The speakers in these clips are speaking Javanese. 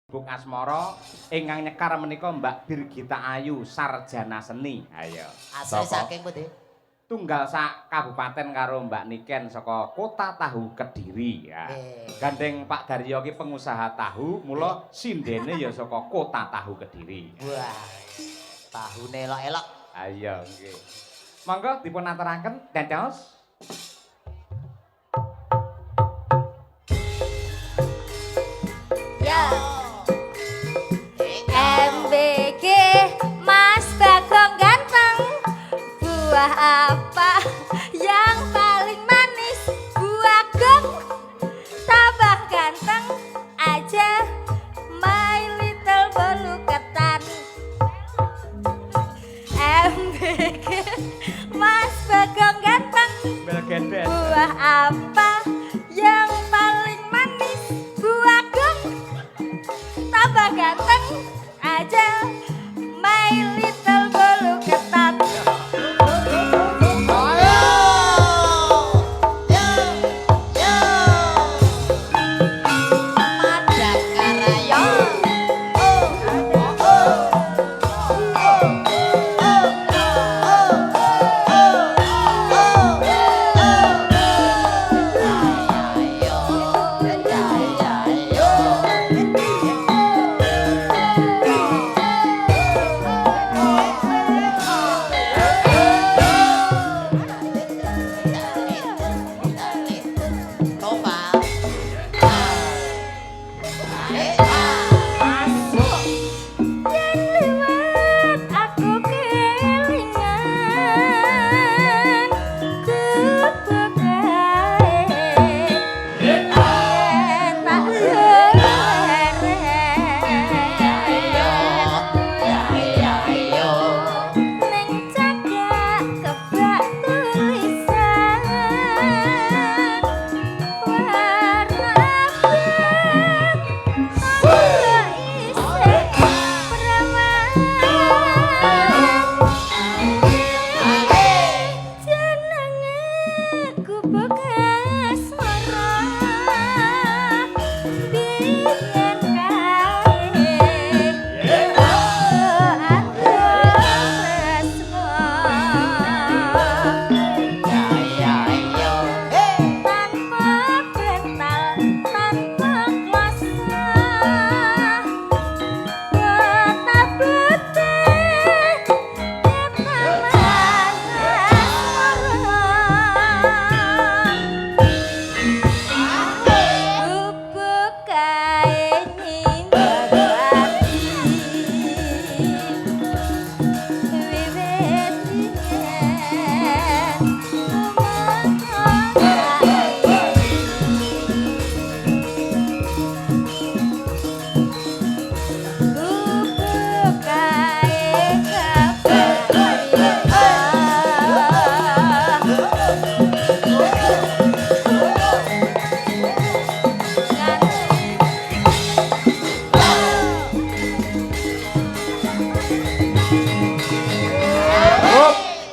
Bung Asmara ingkang nyekar menika Mbak Birgita Ayu sarjana seni. Ayo. Asal saking pundi? Tunggal sak kabupaten karo Mbak Niken saka Kota Tahu Kediri. Ya. Gandeng Pak Daryo ki pengusaha tahu, mula sindene ya saka Kota Tahu Kediri. Wah. Tahune elok-elok. Ayo nggih. Monggo dipun aturaken Tetos. Ya. MBG Mas Bagong ganteng. Buah apa yang paling manis? Buah gong. Tambah ganteng aja My Little Bolu Ketan. MBG Mas Bagong ganteng. Buah apa yang paling manis? Buah gong. Tambah ganteng aja My Little Bolu Ketan.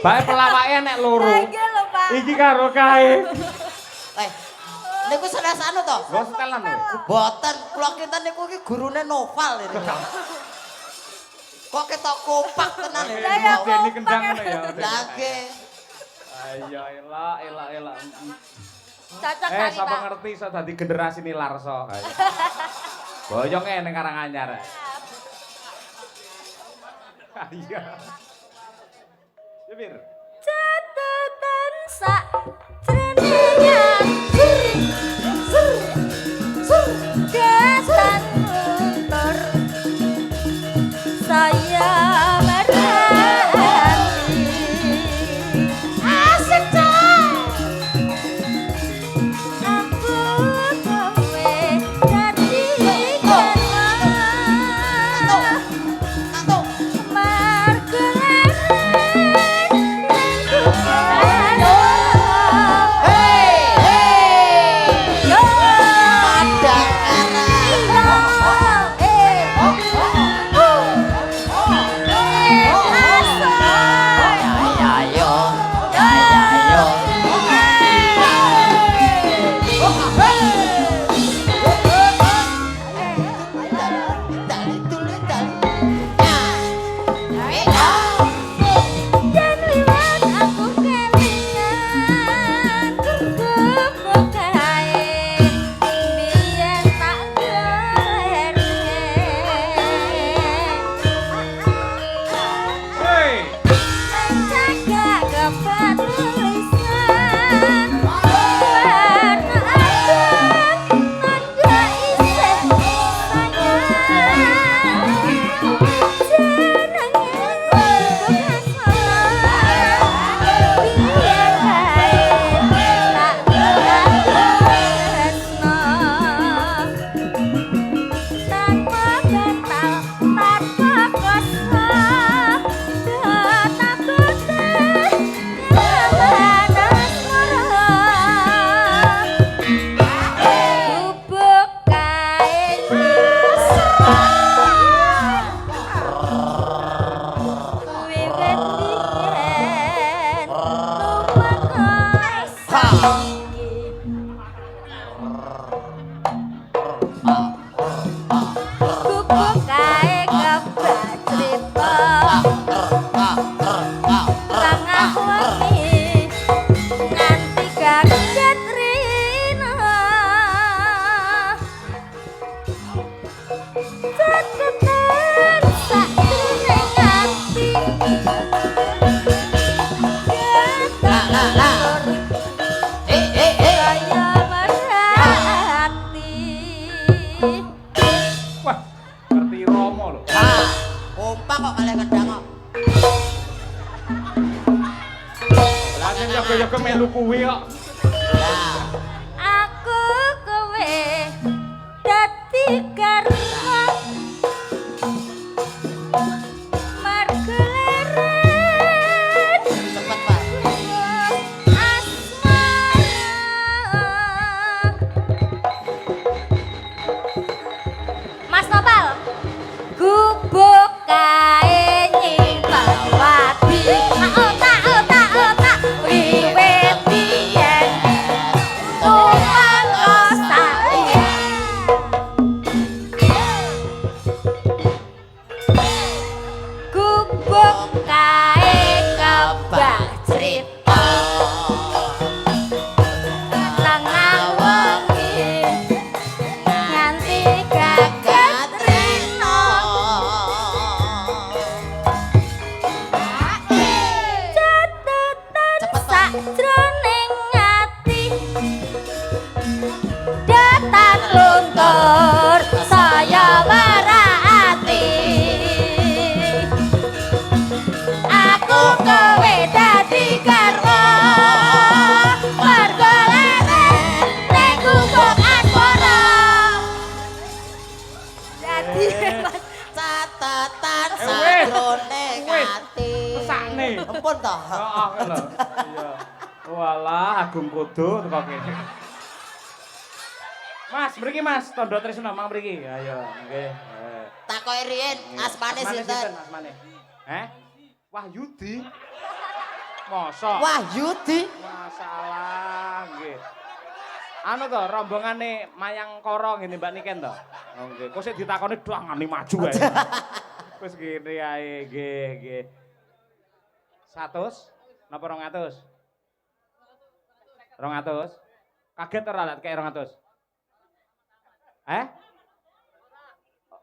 Bae pelawake nek loro. Lagi lho, Pak. Iki karo kae. Niku sanes anu to? Nggo setelan lho. Boten, kula kinten niku iki gurune novel ini. Kok ketok kompak tenan Lah ya, Deni kendang ngono ya. Lagi. Ayo elak. Cocok kali, Sapa Pak. ngerti iso dadi generasi Nilarso. Boyonge ning Karanganyar. Ayo. Yepir. Catatan sak jenengan kesan luntur saya merhati asik aku kowe dadi margelan Wiwit biyen lumakas saiki. Guguk kae kebak crita kang wengi nganti kaget rina cetetan sakjroning ati kaya merhati. Wah, ngerti Romo lho. Kompak kok malah kendang kok. Lah sing yoga-yoga melu kuwi kok. Lah, Aku kowe dadi karma margeleren cepet, Pak. asmara. Mas Nopal gubuk kae nyimpen wadi otak wiwit biyen lumakas saiki. Gubuk kae kebak crita tengah wengi nganti kaget rina catetan sakjroning ati datan luntur saya merhati. Aku kowe dadi garwa margeleren ning gubuk asmara. Dadi Catatan wis. sakjroning Wis. ati. Mesakne. Ampun toh. Heeh lho. Iya. Walah, Agung Kudu teko kene. Mas, mriki Mas, Tondo Trisno mang mriki. Ayo, nggih. Takoki riyen asmane sinten? Asmane. Wahyudi. Mosok. Wahyudi. Masalah nggih. Anu to, rombongane Mayang Koro ngene Mbak Niken to. Oh nggih, kok sik ditakoni dangane maju ae. Wis ngene ae, nggih. 100 napa 200? 200. Kaget ora lek kaya 200?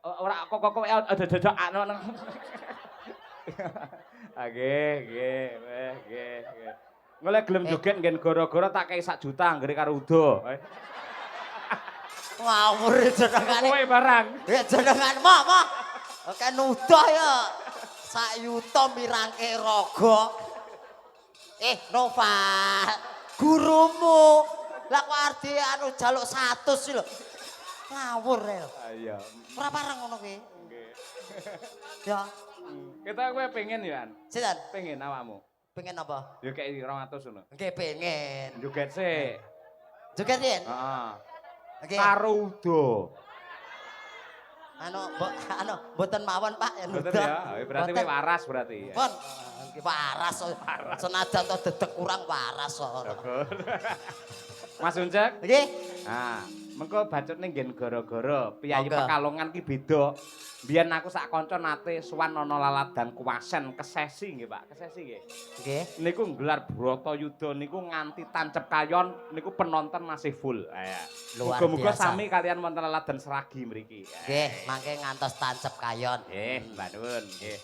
Ora kok ada anu. Nggih. Golek gelem joget nggen gara-gara tak kei 1 juta anggere karo Udo. Ngawur jenengane. Kowe barang. Ya jenengan mah. Oke nudah ya. 1 yuta mirangke raga. Noval, gurumu. Lah kok arep anu jaluk 100 sih lho. Ngawur ya. Iya. Ora pareng ngono kuwi. Nggih. Ya, Kita kowe pengen ya, An? sinten? Pengen awakmu. Pengen apa? Ya kei 200 ngono. Nggih pengen. Joget sik. Joget yen? Heeh. Nggih. Karo Udo. Mboten mawon Pak. Betul ya. Berarti kowe waras berarti. Pun, waras. Senajan to dedek kurang waras kok. Mas Uncek. Nggih. Nah, mengko bacotne nggen gara-gara piyayi Monggo. Pekalongan ki beda. Biyen aku sak kanca nate sowan ana laladan Kuwasen Kesesi nggih, Pak. Kesesi nggih. Nggih. Niku nggelar Bratayuda niku nganti tancep kayon niku penonton masih full. Luar Muga-muga biasa. sami kalian wonten laladan Seragi mriki. Nggih, mangke ngantos tancep kayon. Nggih, Mbak Nun, nggih.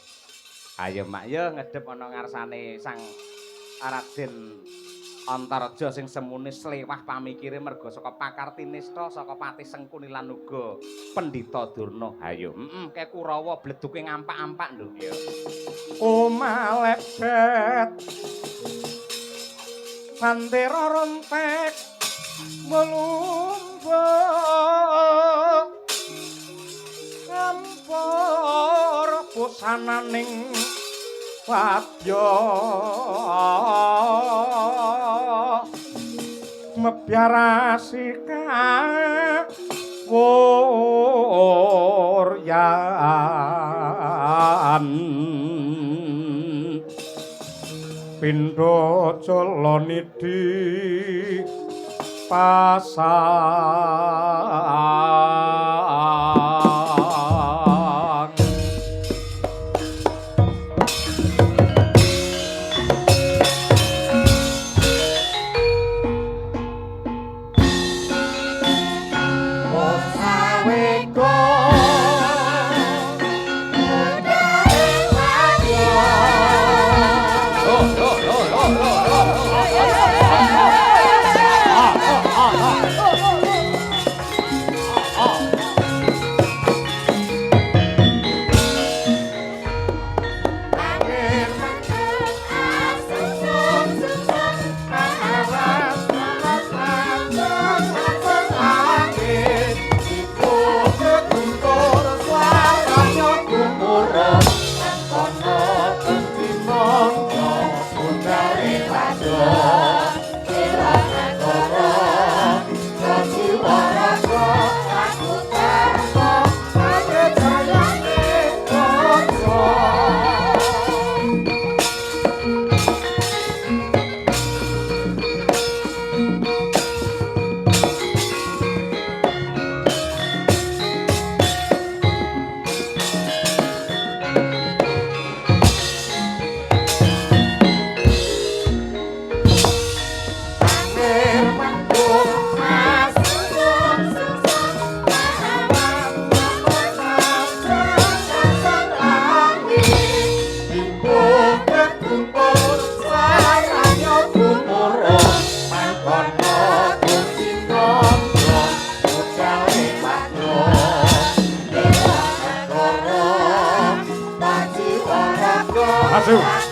Ayo Mak yo ngedhep ana ngarsane Sang Raden Antareja sing semune slewah pamikire merga saka Pakartinista saka Pati Sengkuni lan uga Pendhita Durna. Hayo, kae Kurawa bleduke ngampak-ampak lho. Ya. Omah lepet Pandera rontek melumba ngampur pusananing wadya mebyarasi kawur Suryan Pindha Jalanidi pasang Maju.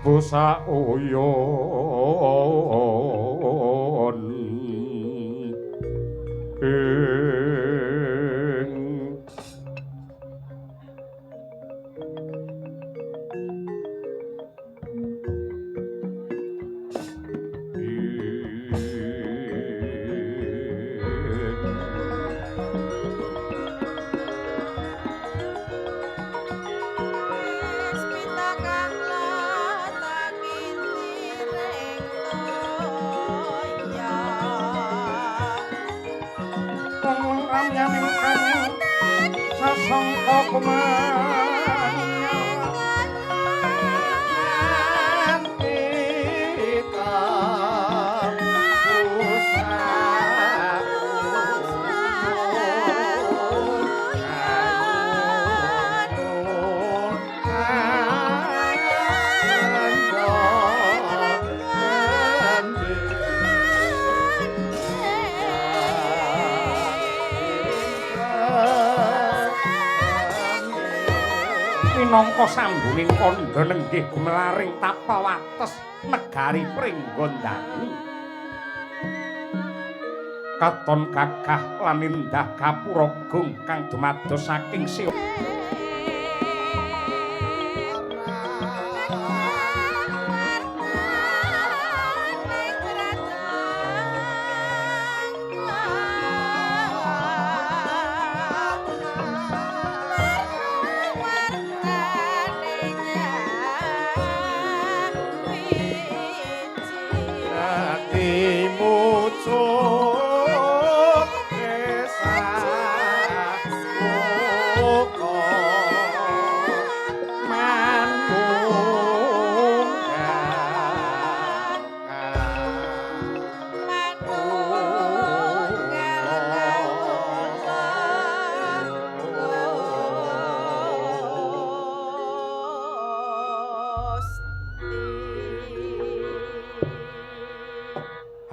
busa uyon sasangka kumanyan kita minangka sambunging kandha nenggih gumelaring tapa wates negari Pringgondani katon gagah lan indah gapura gung kang dumados saking siwa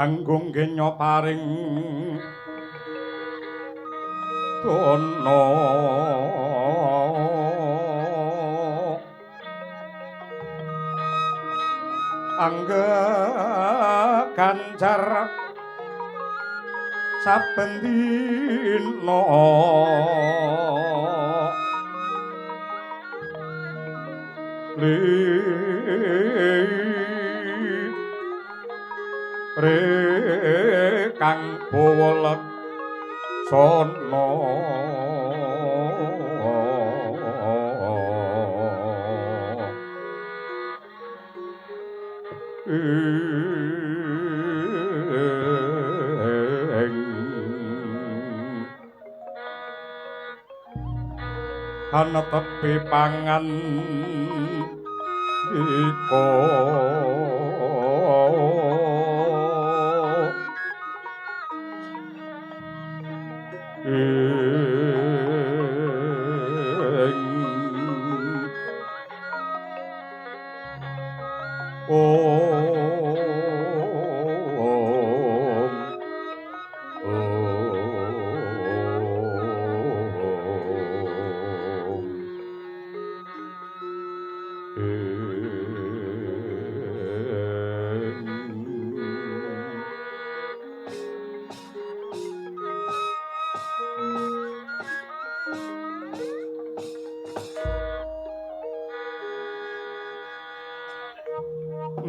anggung genya paring dono angga ganjar saben dina kang bawa laksana ana tepi pangan iko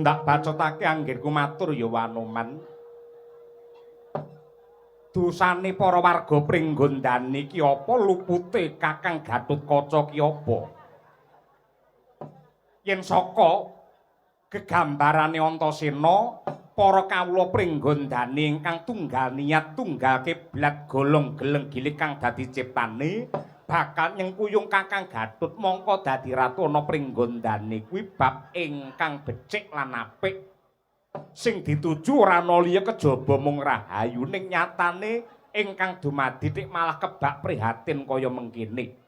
ndak bacotake anggenku matur ya Wanoman. Dosane para warga Pringgondani ki apa, lupute Kakang Gatotkaca ki apa? Yen saka gegambarane Antasena, para kawula Pringgondani ingkang tunggal niat, tunggal kiblat, golong geleng gilik kang dadi ciptane bakal nyengkuyung Kakang Gatut mongko dadi ratu ana Pringgondani kuwi bab ingkang becik lan apik sing dituju ora ana liya kejaba mung rahayu ning nyatane ingkang dumadi tik malah kebak prihatin kaya mengkene.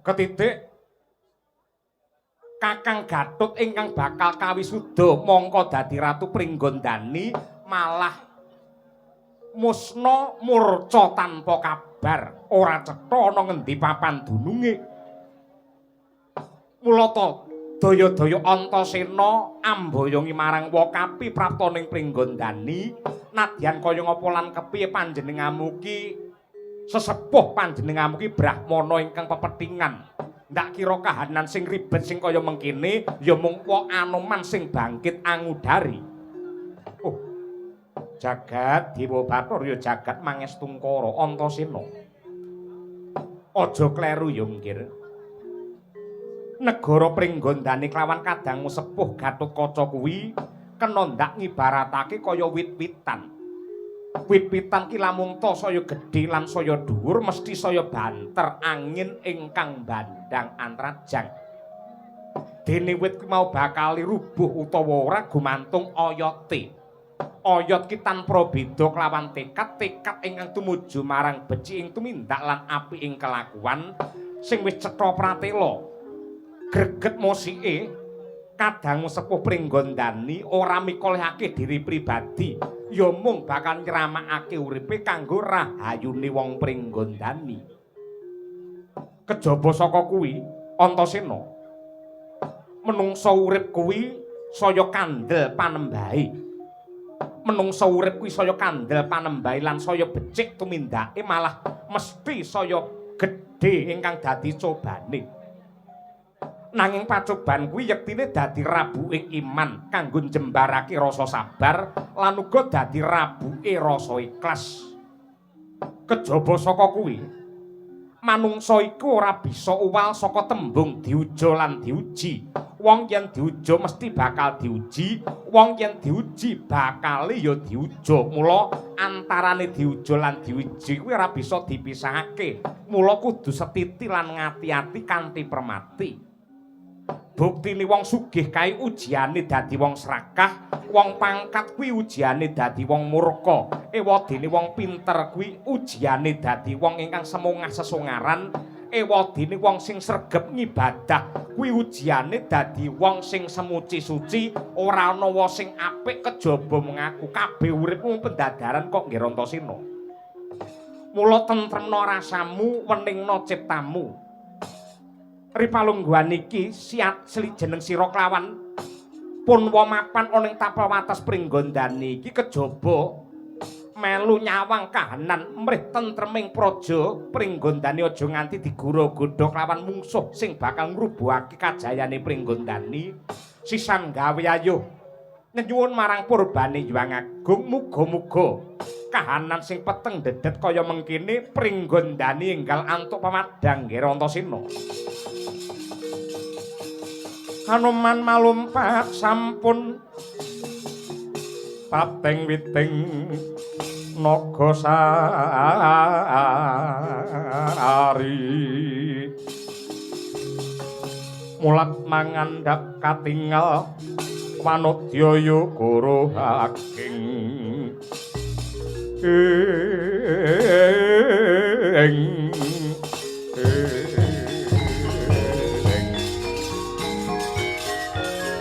Ketitik Kakang Gatut ingkang bakal kawisuda mongko dadi ratu Pringgondani malah musna murca tanpa kabar, ora cetha ana ngendi papan dununge. Mula ta Daya-daya Antasena amboyongi marang Wakapi prapta ning Pringgondani nadyan kaya ngapa lan kepiye panjenenganmu ki sesepuh panjenenganmu ki Brahmana ingkang pepethingan ndak kira kahanan sing ribet sing kaya mengkene ya mung Anoman sing bangkit angudari. Oh, jagat Dewa Bathara ya jagat Mangestungkara Antasena. Aja kleru ya nggir. Negara Pringgondani kelawan kadangmu sepuh Gatotkaca kuwi kena ndak ngibaratake kaya wit-witan. Wit-witan ki lamun ta saya gedhe lan saya dhuwur mesti saya banter angin ingkang bandang antrajang. Dene wit ki mau bakal rubuh utawa ora gumantung oyote. Oyot ki tanpa beda kelawan tekad ingkang tumuju marang becik ing tumindak lan apik ing kelakuan sing wis cetha pratela. Greget mosike kadang sepuh Pringgondani ora mikolehake diri pribadi ya mung bakal nyramakake uripe kanggo rahayune wong Pringgondani. Kejaba saka kuwi Antasena menungsa urip kuwi saya kandel panembahe. Menungsa urip kuwi saya kandel panembahe lan saya becik tumindake malah mesti saya gedhe ingkang dadi cobane. Nanging pacoban kuwi yektine dadi rabuking iman kanggo njembarake rasa sabar lan uga dadi rabuke rasa ikhlas. Kejaba saka kuwi manungsa iku ora bisa uwal saka tembung diuja lan diuji. Wong yen diuja mesti bakal diuji, wong yen diuji bakal ya diuja. Mula antarane diuja lan diuji kuwi ora bisa dipisahake. Mula kudu setiti lan ngati-ati kanthi permati. Buktine wong sugih kae ujiane dadi wong serakah, wong pangkat kuwi ujiane dadi wong murka. Ewadene wong pinter kuwi ujiane dadi wong ingkang semungah sesungaran. Ewadene wong sing sregep ngibadah kuwi ujiane dadi wong sing semuci suci, ora ana wong sing apik kejaba mengaku kabeh uripmu pendadaran kok nggih Antasena. Mula tentremna rasamu, weningna ciptamu. Ripalungguhan iki siat slijeneng sira klawan punwa mapan ana ing tapel wates Pringgondani iki kejaba melu nyawang kahanan mrih tentreming praja Pringgondani aja nganti digura-godha klawan mungsuh sing bakal ngrubuhake kajayane Pringgondani. Sisan gawe ayuh nyuwun marang purbane Hyang Agung muga-muga kahanan sing peteng dedet kaya mengkene Pringgondani enggal antuk pamadhang nggih Antasena. Anoman malumpat sampun pateng witing naga sari mulat mangandhap katingal Wanadyaya Guru Haking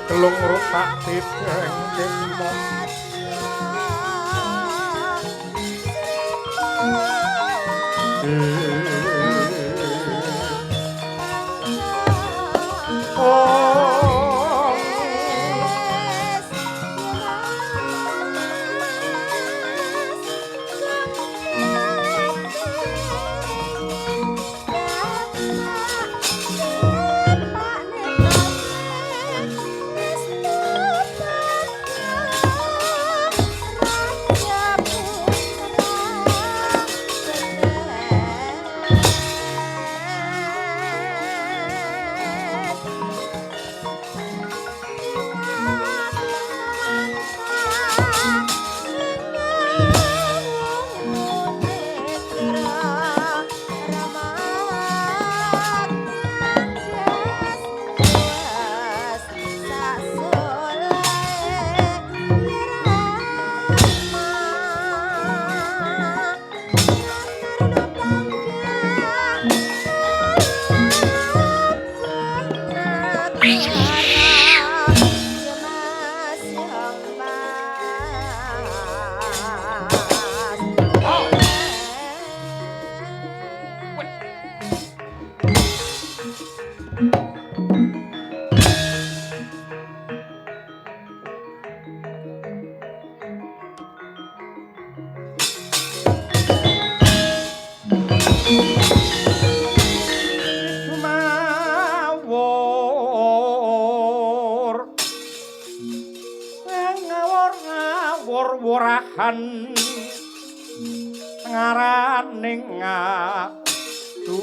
Kelung rutak tideng kemok Mawur ngawur wurahan ngaraning ngaturut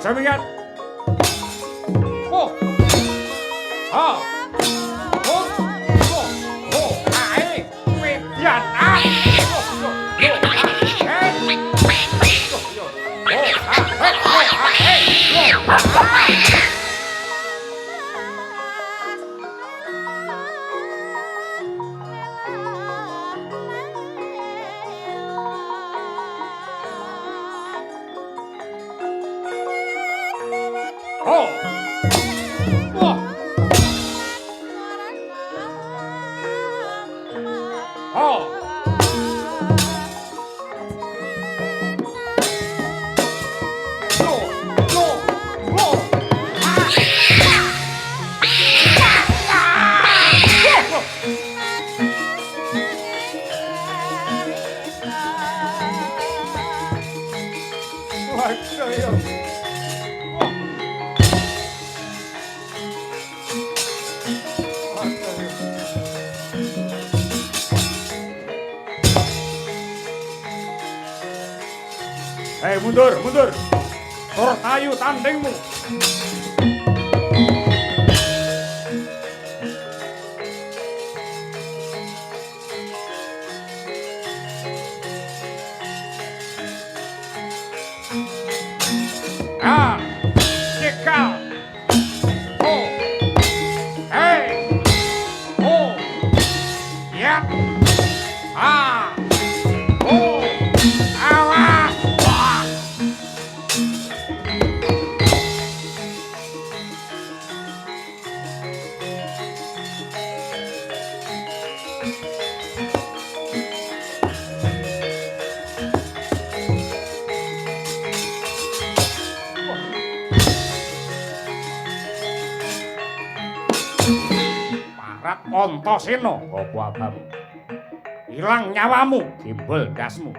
Jamian. Oh. Ah. Oh. Oh. Oh. Ai. Median. Ah. Oh. Oh. Oh. Wah. Oh. Hei, mundur, mundur. Tur ayu tandingmu. Ah, cekal. Oh. Hei. Oh. Ya. Ah. Oh. Awas. Wah. Parat Antasena, apa abamu? Hilang nyawamu, jembol dasmu.